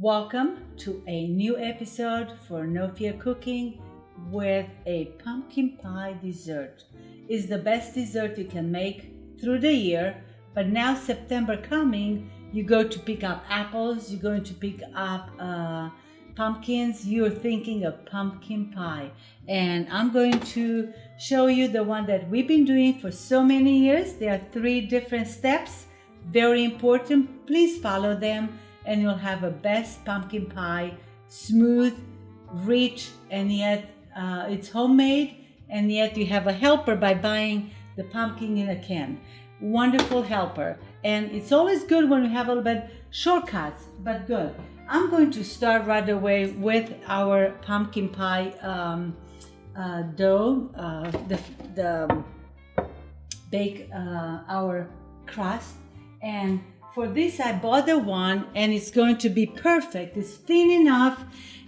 Welcome to a new episode for No Fear Cooking with a pumpkin pie dessert. It's the best dessert you can make through the year, but now September coming, you go to pick up apples, you're going to pick up pumpkins, you're thinking of pumpkin pie. And I'm going to show you the one that we've been doing for so many years. There are 3 different steps, very important. Please follow them and you'll have a best pumpkin pie, smooth, rich, and yet it's homemade, and yet you have a helper by buying the pumpkin in a can. Wonderful helper. And it's always good when we have a little bit shortcuts, but good. I'm going to start right away with our pumpkin pie dough, bake our crust. And for this, I bought the one, and it's going to be perfect. It's thin enough,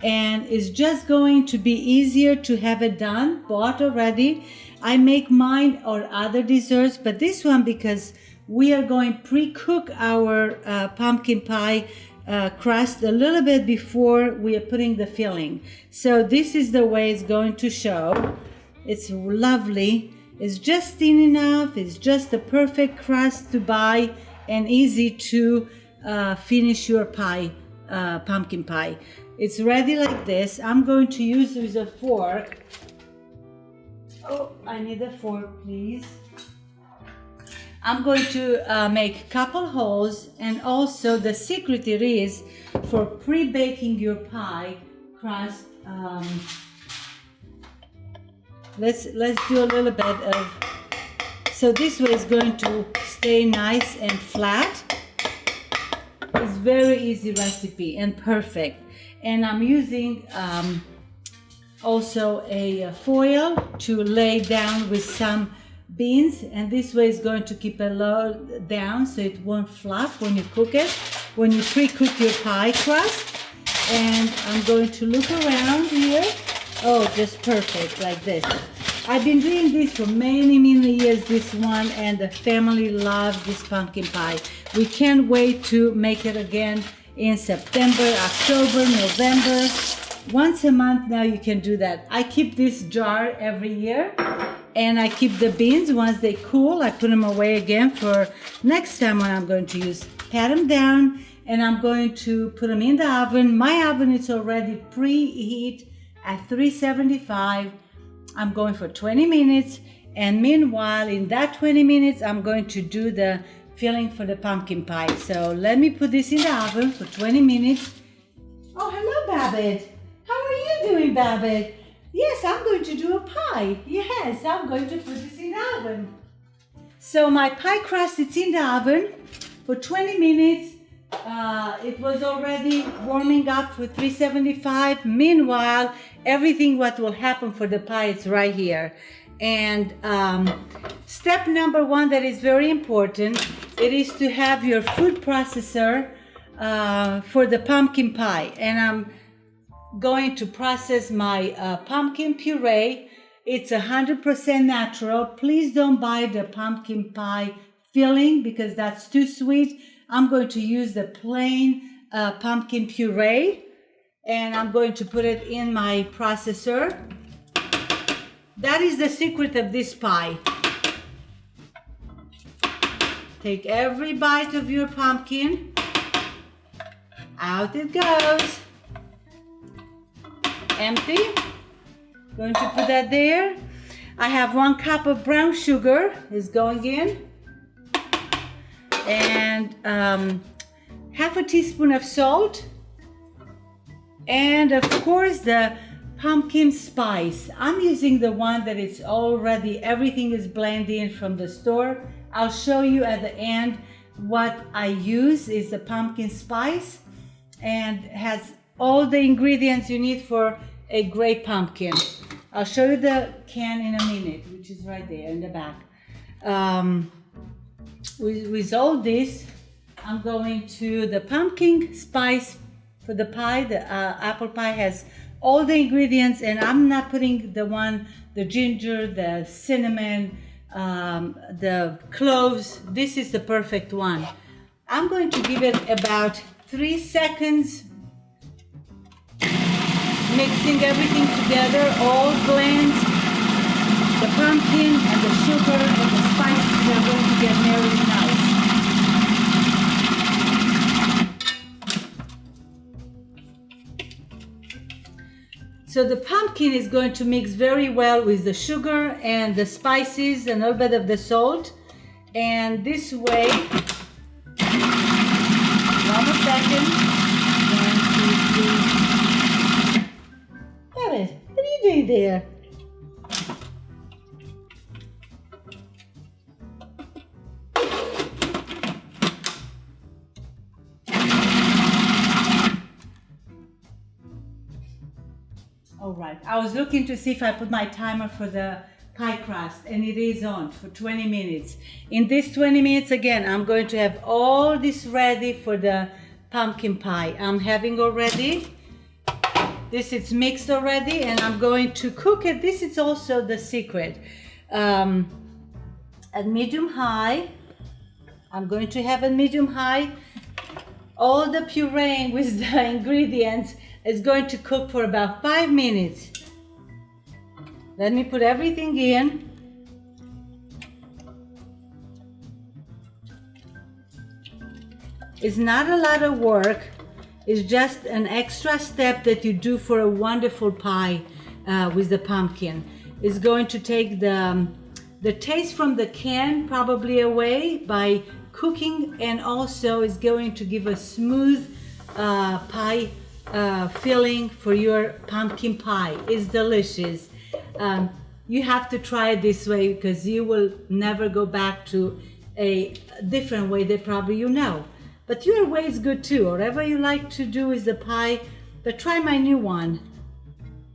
and it's just going to be easier to have it done, bought already. I make mine or other desserts, but this one, because we are going pre-cook our pumpkin pie crust a little bit before we are putting the filling. So this is the way it's going to show. It's lovely. It's just thin enough. It's just the perfect crust to buy and easy to finish your pie, pumpkin pie. It's ready like this. I'm going to use with a fork. Oh, I need a fork, please. I'm going to make a couple holes, and also the secret it is for pre-baking your pie crust. Let's do a little bit of. So this way it's going to stay nice and flat. It's very easy recipe and perfect. And I'm using also a foil to lay down with some beans, and this way is going to keep it low down so it won't fluff when you cook it, when you pre-cook your pie crust. And I'm going to look around here. Oh, just perfect like this. I've been doing this for many years, this one, and the family loves this pumpkin pie. We can't wait to make it again in September, October, November. Once a month now you can do that. I keep this jar every year, and I keep the beans. Once they cool, I put them away again for next time when I'm going to use. Pat them down, and I'm going to put them in the oven. My oven is already preheat at 375. I'm going for 20 minutes, and meanwhile, in that 20 minutes, I'm going to do the filling for the pumpkin pie. So let me put this in the oven for 20 minutes. Oh, hello, Babbitt. How are you doing, Babbitt? Yes, I'm going to do a pie. Yes, I'm going to put this in the oven. So my pie crust is in the oven for 20 minutes. It was already warming up for 375. Meanwhile, everything what will happen for the pie is right here. And step number 1 that is very important, it is to have your food processor for the pumpkin pie. And I'm going to process my pumpkin puree. It's 100% natural. Please don't buy the pumpkin pie filling because that's too sweet. I'm going to use the plain pumpkin puree, and I'm going to put it in my processor. That is the secret of this pie. Take every bite of your pumpkin. Out it goes. Empty. Going to put that there. I have 1 cup of brown sugar is going in. And half a teaspoon of salt, and of course the pumpkin spice. I'm using the one that is already, everything is blended in from the store. I'll show you at the end what I use is the pumpkin spice, and has all the ingredients you need for a great pumpkin. I'll show you the can in a minute, which is right there in the back. With all this, I'm going to the pumpkin spice for the pie. The apple pie has all the ingredients, and I'm not putting the ginger, the cinnamon, the cloves. This is the perfect one. I'm going to give it about 3 seconds mixing everything together, all blends. The pumpkin and the sugar and the spices are going to get very nice. So the pumpkin is going to mix very well with the sugar and the spices and a little bit of the salt. And this way, 1 second. 1, 2, 3. David, what are you doing there? All right, I was looking to see if I put my timer for the pie crust, and it is on for 20 minutes. In this 20 minutes, again, I'm going to have all this ready for the pumpkin pie. I'm having already, this is mixed already, and I'm going to cook it. This is also the secret. At medium high, I'm going to have a medium high. All the pureeing with the ingredients is going to cook for about 5 minutes. Let me put everything in. It's not a lot of work. It's just an extra step that you do for a wonderful pie with the pumpkin. It's going to take the taste from the can probably away by cooking, and also is going to give a smooth pie filling for your pumpkin pie. It's delicious. You have to try it this way because you will never go back to a different way that probably you know. But your way is good too. Whatever you like to do with the pie, but try my new one.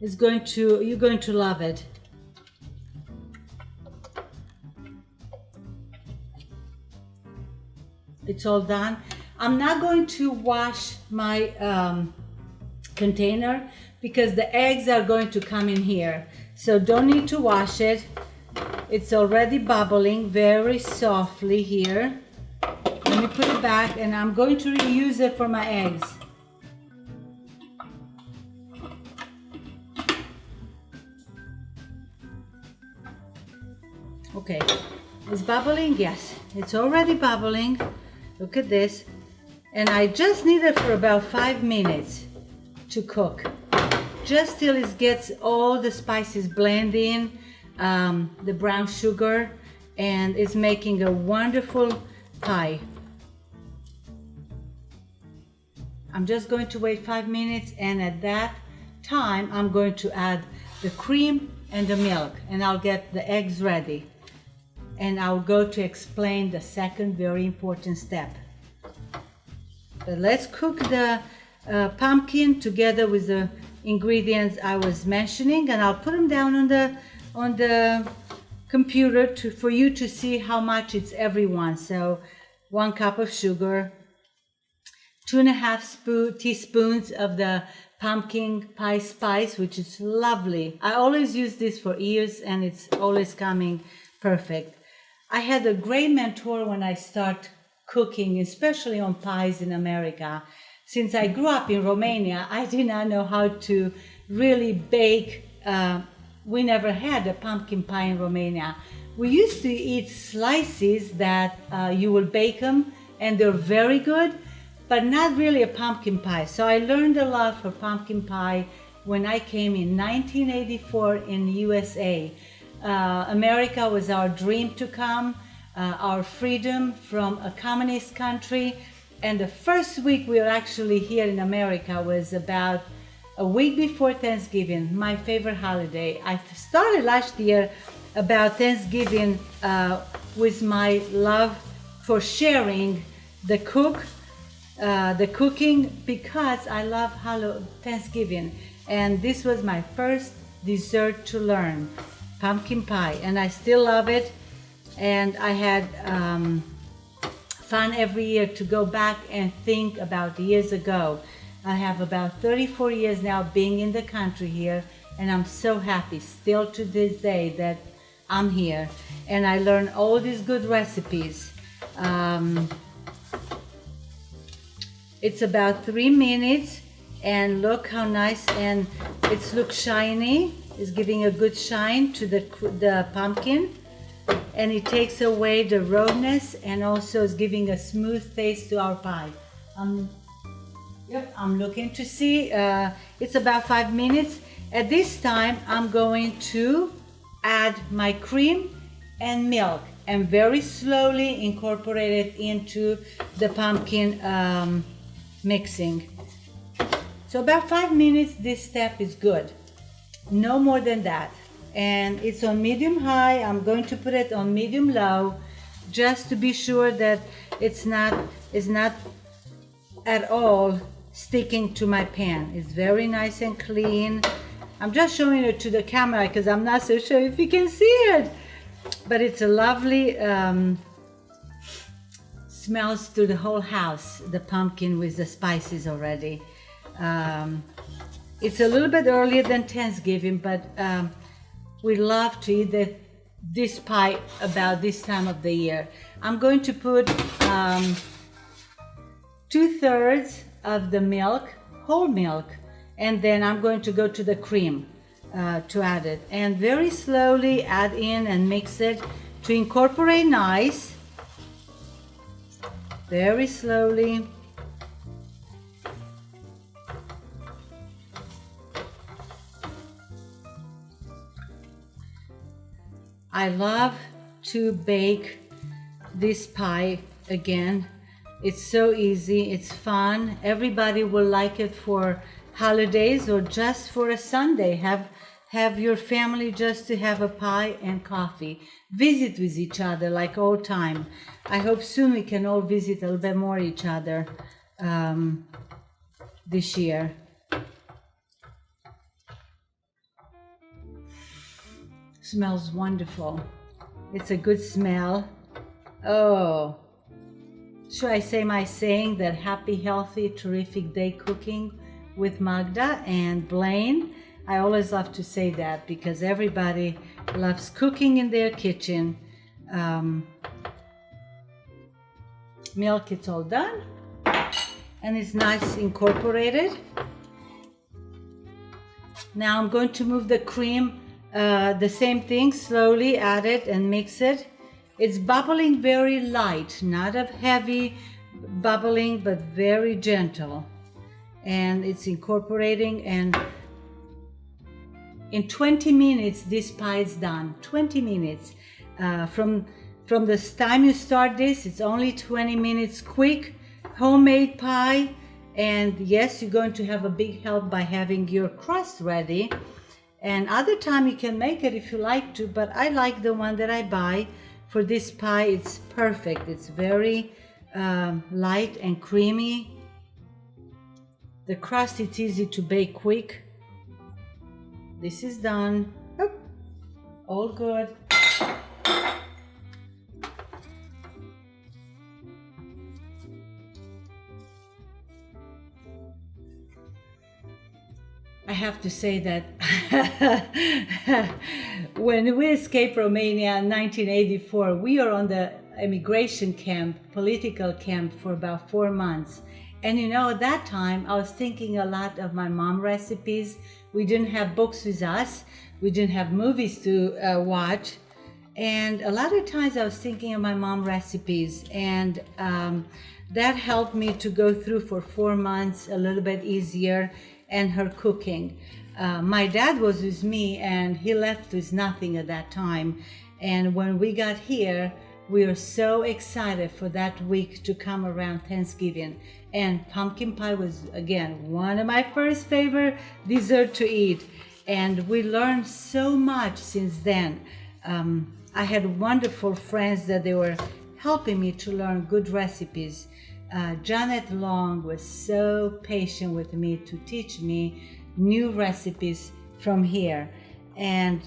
You're going to love it. It's all done. I'm not going to wash my container because the eggs are going to come in here. So don't need to wash it. It's already bubbling very softly here. Let me put it back, and I'm going to reuse it for my eggs. Okay, it's bubbling? Yes, it's already bubbling. Look at this. And I just need it for about 5 minutes to cook. Just till it gets all the spices blend in, the brown sugar, and it's making a wonderful pie. I'm just going to wait 5 minutes, and at that time I'm going to add the cream and the milk, and I'll get the eggs ready. And I'll go to explain the second very important step. But let's cook the pumpkin together with the ingredients I was mentioning, and I'll put them down on the computer for you to see how much it's every one. So 1 cup of sugar, 2.5 teaspoons of the pumpkin pie spice, which is lovely. I always use this for years, and it's always coming perfect. I had a great mentor when I started cooking, especially on pies in America. Since I grew up in Romania, I did not know how to really bake. We never had a pumpkin pie in Romania. We used to eat slices that you will bake them, and they're very good, but not really a pumpkin pie. So I learned a lot for pumpkin pie when I came in 1984 in the USA. America was our dream to come, our freedom from a communist country. And the first week we were actually here in America was about a week before Thanksgiving, my favorite holiday. I started last year about Thanksgiving with my love for sharing the cooking, because I love Thanksgiving. And this was my first dessert to learn, pumpkin pie, and I still love it. And I had fun every year to go back and think about years ago. I have about 34 years now being in the country here, and I'm so happy still to this day that I'm here, and I learned all these good recipes. It's about 3 minutes, and look how nice, and It looks shiny. It's giving a good shine to the pumpkin, and it takes away the rawness and also is giving a smooth taste to our pie. Yep, I'm looking to see. It's about 5 minutes. At this time, I'm going to add my cream and milk and very slowly incorporate it into the pumpkin mixing. So about 5 minutes, this step is good. No more than that. And it's on medium high. I'm going to put it on medium low just to be sure that it's not at all sticking to my pan. It's very nice and clean. I'm just showing it to the camera because I'm not so sure if you can see it. But it's a lovely, smells through the whole house, the pumpkin with the spices already. It's a little bit earlier than Thanksgiving, but we love to eat this pie about this time of the year. I'm going to put 2/3 of the milk, whole milk, and then I'm going to go to the cream to add it. And very slowly add in and mix it to incorporate nice. Very slowly. I love to bake this pie again. It's so easy, it's fun. Everybody will like it for holidays or just for a Sunday. Have your family just to have a pie and coffee. Visit with each other like old time. I hope soon we can all visit a little bit more each other this year. Smells wonderful. It's a good smell. Oh, should I say my saying that happy, healthy, terrific day cooking with Magda and Blaine? I always love to say that because everybody loves cooking in their kitchen. Milk, it's all done. And it's nice incorporated. Now I'm going to move the cream, the same thing, slowly add it and mix it. It's bubbling very light, not a heavy bubbling, but very gentle. And it's incorporating, and in 20 minutes, this pie is done. 20 minutes. From the time you start this, it's only 20 minutes quick, homemade pie. And yes, you're going to have a big help by having your crust ready. And other time you can make it if you like to, but I like the one that I buy. For this pie, it's perfect. It's very light and creamy. The crust, it's easy to bake quick. This is done. Oh, all good. I have to say that when we escaped Romania in 1984, we were on the immigration camp, political camp for about 4 months. And you know, at that time, I was thinking a lot of my mom recipes. We didn't have books with us. We didn't have movies to watch. And a lot of times I was thinking of my mom recipes. And that helped me to go through for 4 months a little bit easier, and her cooking. My dad was with me and he left with nothing at that time. And when we got here, we were so excited for that week to come around Thanksgiving. And pumpkin pie was, again, one of my first favorite dessert to eat. And we learned so much since then. I had wonderful friends that they were helping me to learn good recipes. Janet Long was so patient with me to teach me new recipes from here. And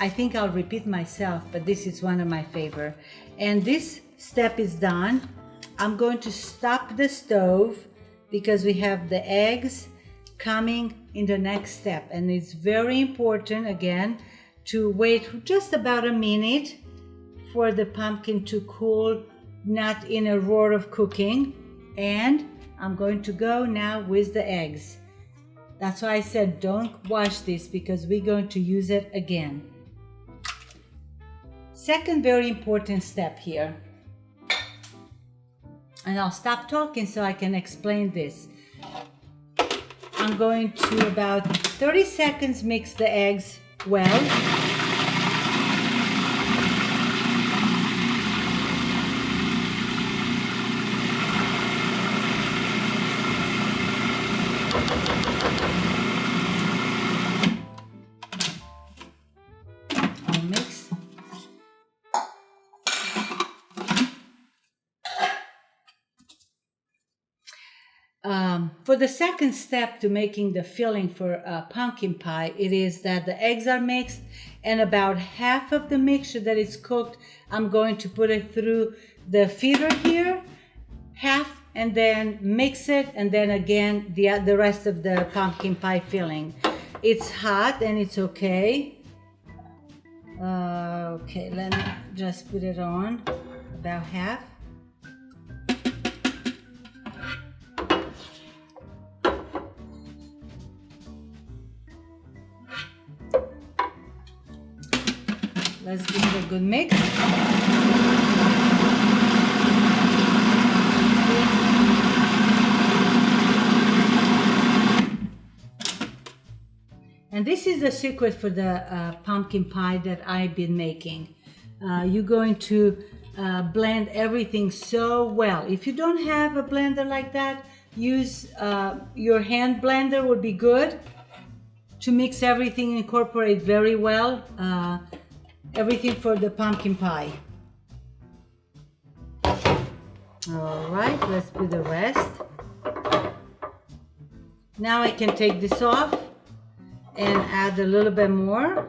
I think I'll repeat myself, but this is one of my favorite. And this step is done. I'm going to stop the stove because we have the eggs coming in the next step. And it's very important, again, to wait just about a minute for the pumpkin to cool, not in a roar of cooking. And I'm going to go now with the eggs. That's why I said don't wash this, because we're going to use it again. Second very important step here. And I'll stop talking so I can explain this. I'm going to about 30 seconds mix the eggs well. I'll mix. For the second step to making the filling for pumpkin pie, it is that the eggs are mixed, and about half of the mixture that is cooked, I'm going to put it through the feeder here, half, and then mix it, and then again the rest of the pumpkin pie filling. It's hot and it's okay. Okay, let me just put it on, about half. Let's give it a good mix. And this is the secret for the pumpkin pie that I've been making. You're going to blend everything so well. If you don't have a blender like that, use your hand blender would be good to mix everything, incorporate very well. Everything for the pumpkin pie. All right, let's put the rest. Now I can take this off and add a little bit more.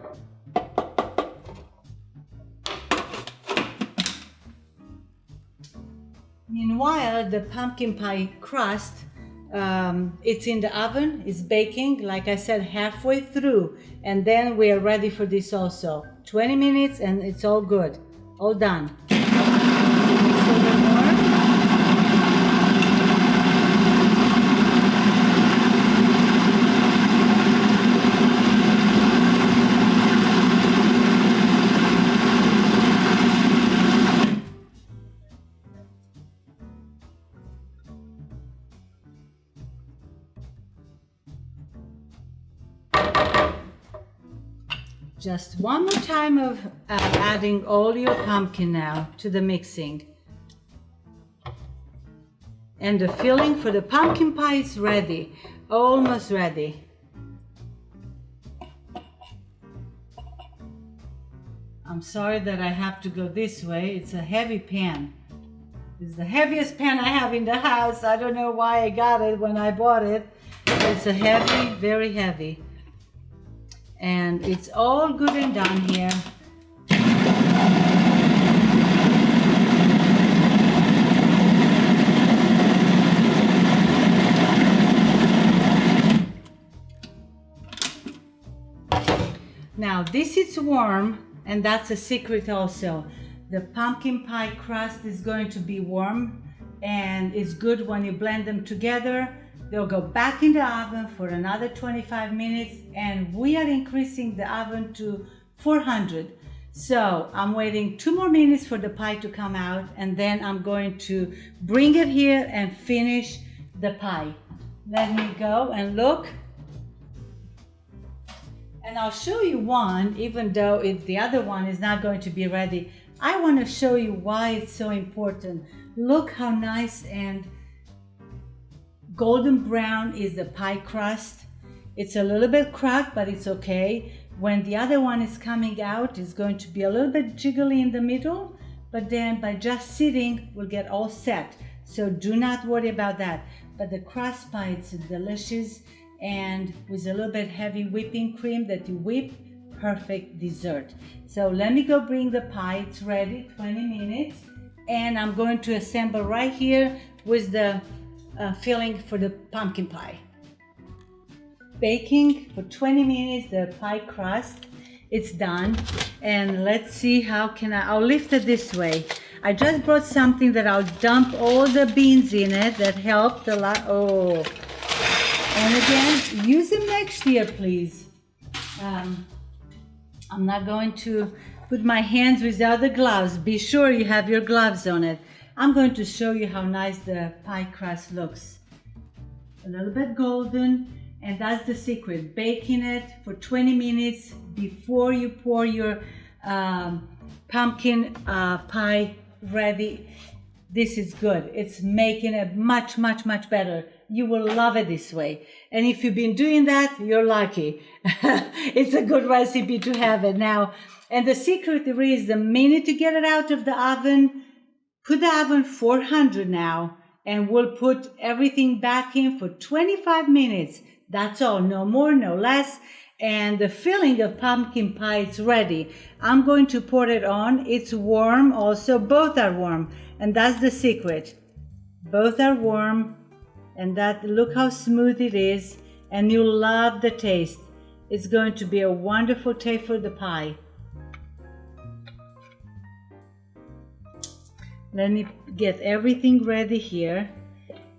Meanwhile, the pumpkin pie crust, it's in the oven, it's baking, like I said, halfway through, and then we are ready for this also. 20 minutes and it's all good, all done. Mix a little more. Just one more time of adding all your pumpkin now to the mixing. And the filling for the pumpkin pie is ready, almost ready. I'm sorry that I have to go this way. It's a heavy pan. It's the heaviest pan I have in the house. I don't know why I got it when I bought it. It's a heavy, very heavy. And it's all good and done here. Now this is warm, and that's a secret also. The pumpkin pie crust is going to be warm, and it's good when you blend them together. They'll go back in the oven for another 25 minutes, and we are increasing the oven to 400. So I'm waiting 2 more minutes for the pie to come out, and then I'm going to bring it here and finish the pie. Let me go and look. And I'll show you one, even though the other one is not going to be ready. I want to show you why it's so important. Look how nice and golden brown is the pie crust. It's a little bit cracked, but it's okay. When the other one is coming out, it's going to be a little bit jiggly in the middle, but then by just sitting, we'll get all set. So do not worry about that. But the crust pie, it's delicious, and with a little bit heavy whipping cream that you whip, perfect dessert. So let me go bring the pie. It's ready, 20 minutes. And I'm going to assemble right here with the filling for the pumpkin pie. Baking for 20 minutes the pie crust. It's done, and let's see how can I'll lift it this way. I just brought something that I'll dump all the beans in it that helped a lot. Oh, and again, use them next year, please. I'm not going to put my hands without the gloves. Be sure you have your gloves on it. I'm going to show you how nice the pie crust looks. A little bit golden, and that's the secret. Baking it for 20 minutes before you pour your pumpkin pie ready. This is good. It's making it much, much, much better. You will love it this way. And if you've been doing that, you're lucky. It's a good recipe to have it now. And the secret is the minute you get it out of the oven, put the oven 400 now, and we'll put everything back in for 25 minutes. That's all, no more, no less. And the filling of pumpkin pie is ready. I'm going to pour it on. It's warm also, both are warm. And that's the secret. Both are warm, and look how smooth it is, and you'll love the taste. It's going to be a wonderful taste for the pie. Let me get everything ready here.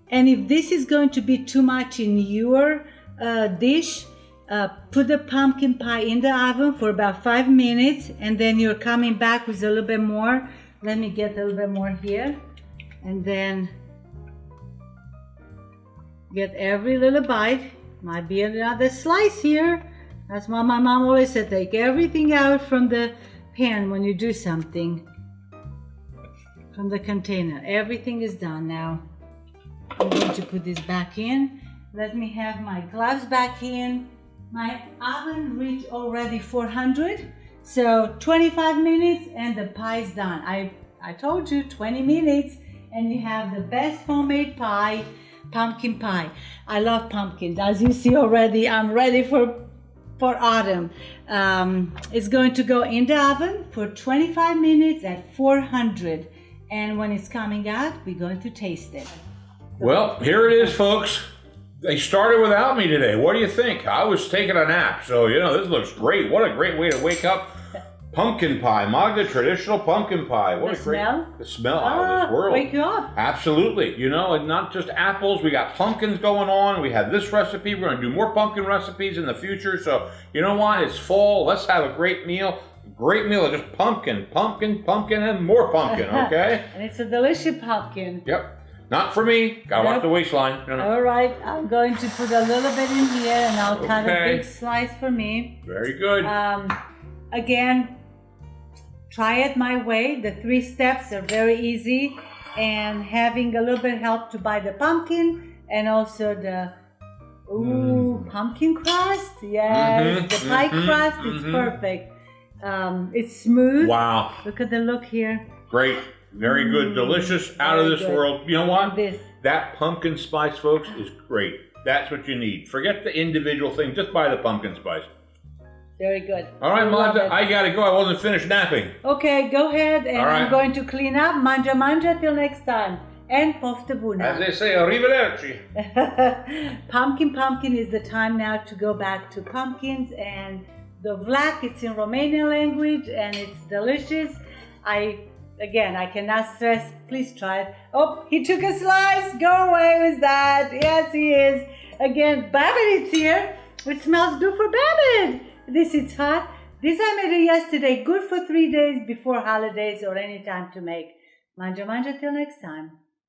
And if this is going to be too much in your dish, put the pumpkin pie in the oven for about 5 minutes, and then you're coming back with a little bit more. Let me get a little bit more here, and then get every little bite. Might be another slice here. That's why my mom always said, take everything out from the pan when you do something. From the container. Everything is done now. I'm going to put this back in. Let me have my gloves back in. My oven reached already 400. So 25 minutes and the pie is done. I told you 20 minutes and you have the best homemade pie, pumpkin pie. I love pumpkins. As you see already, I'm ready for autumn. It's going to go in the oven for 25 minutes at 400. And when it's coming out, we're going to taste it. Well, here it is, folks. They started without me today. What do you think? I was taking a nap, so this looks great. What a great way to wake up. Pumpkin pie, Magda, traditional pumpkin pie. What the smell? The smell out of this world. Wake you up. Absolutely. And not just apples. We got pumpkins going on. We have this recipe. We're going to do more pumpkin recipes in the future. So, you know what? It's fall. Let's have a great meal. Great meal of just pumpkin, and more pumpkin, okay? And it's a delicious pumpkin. Yep. Not for me. Gotta watch the waistline. No. All right. I'm going to put a little bit in here, and I'll cut a big slice for me. Very good. Again, try it my way. The 3 steps are very easy, and having a little bit help to buy the pumpkin and also the pumpkin crust. Yes, the pie crust is perfect. It's smooth. Wow. Look at the look here. Great. Very good. Delicious. Out of this world. You know what? This. That pumpkin spice, folks, is great. That's what you need. Forget the individual thing. Just buy the pumpkin spice. Very good. All right, Magda, I gotta go. I wasn't finished napping. Okay, go ahead, and I'm going to clean up. Manja till next time. And pofta buna. As they say, arrivederci. Pumpkin is the time now to go back to pumpkins, and the vlak, it's in Romanian language, and it's delicious. I cannot stress, please try it. Oh, he took a slice. Go away with that. Yes, he is. Again, Babbitt is here. It smells good for Babbitt. This is hot. This I made it yesterday. Good for 3 days before holidays or any time to make. Manja till next time.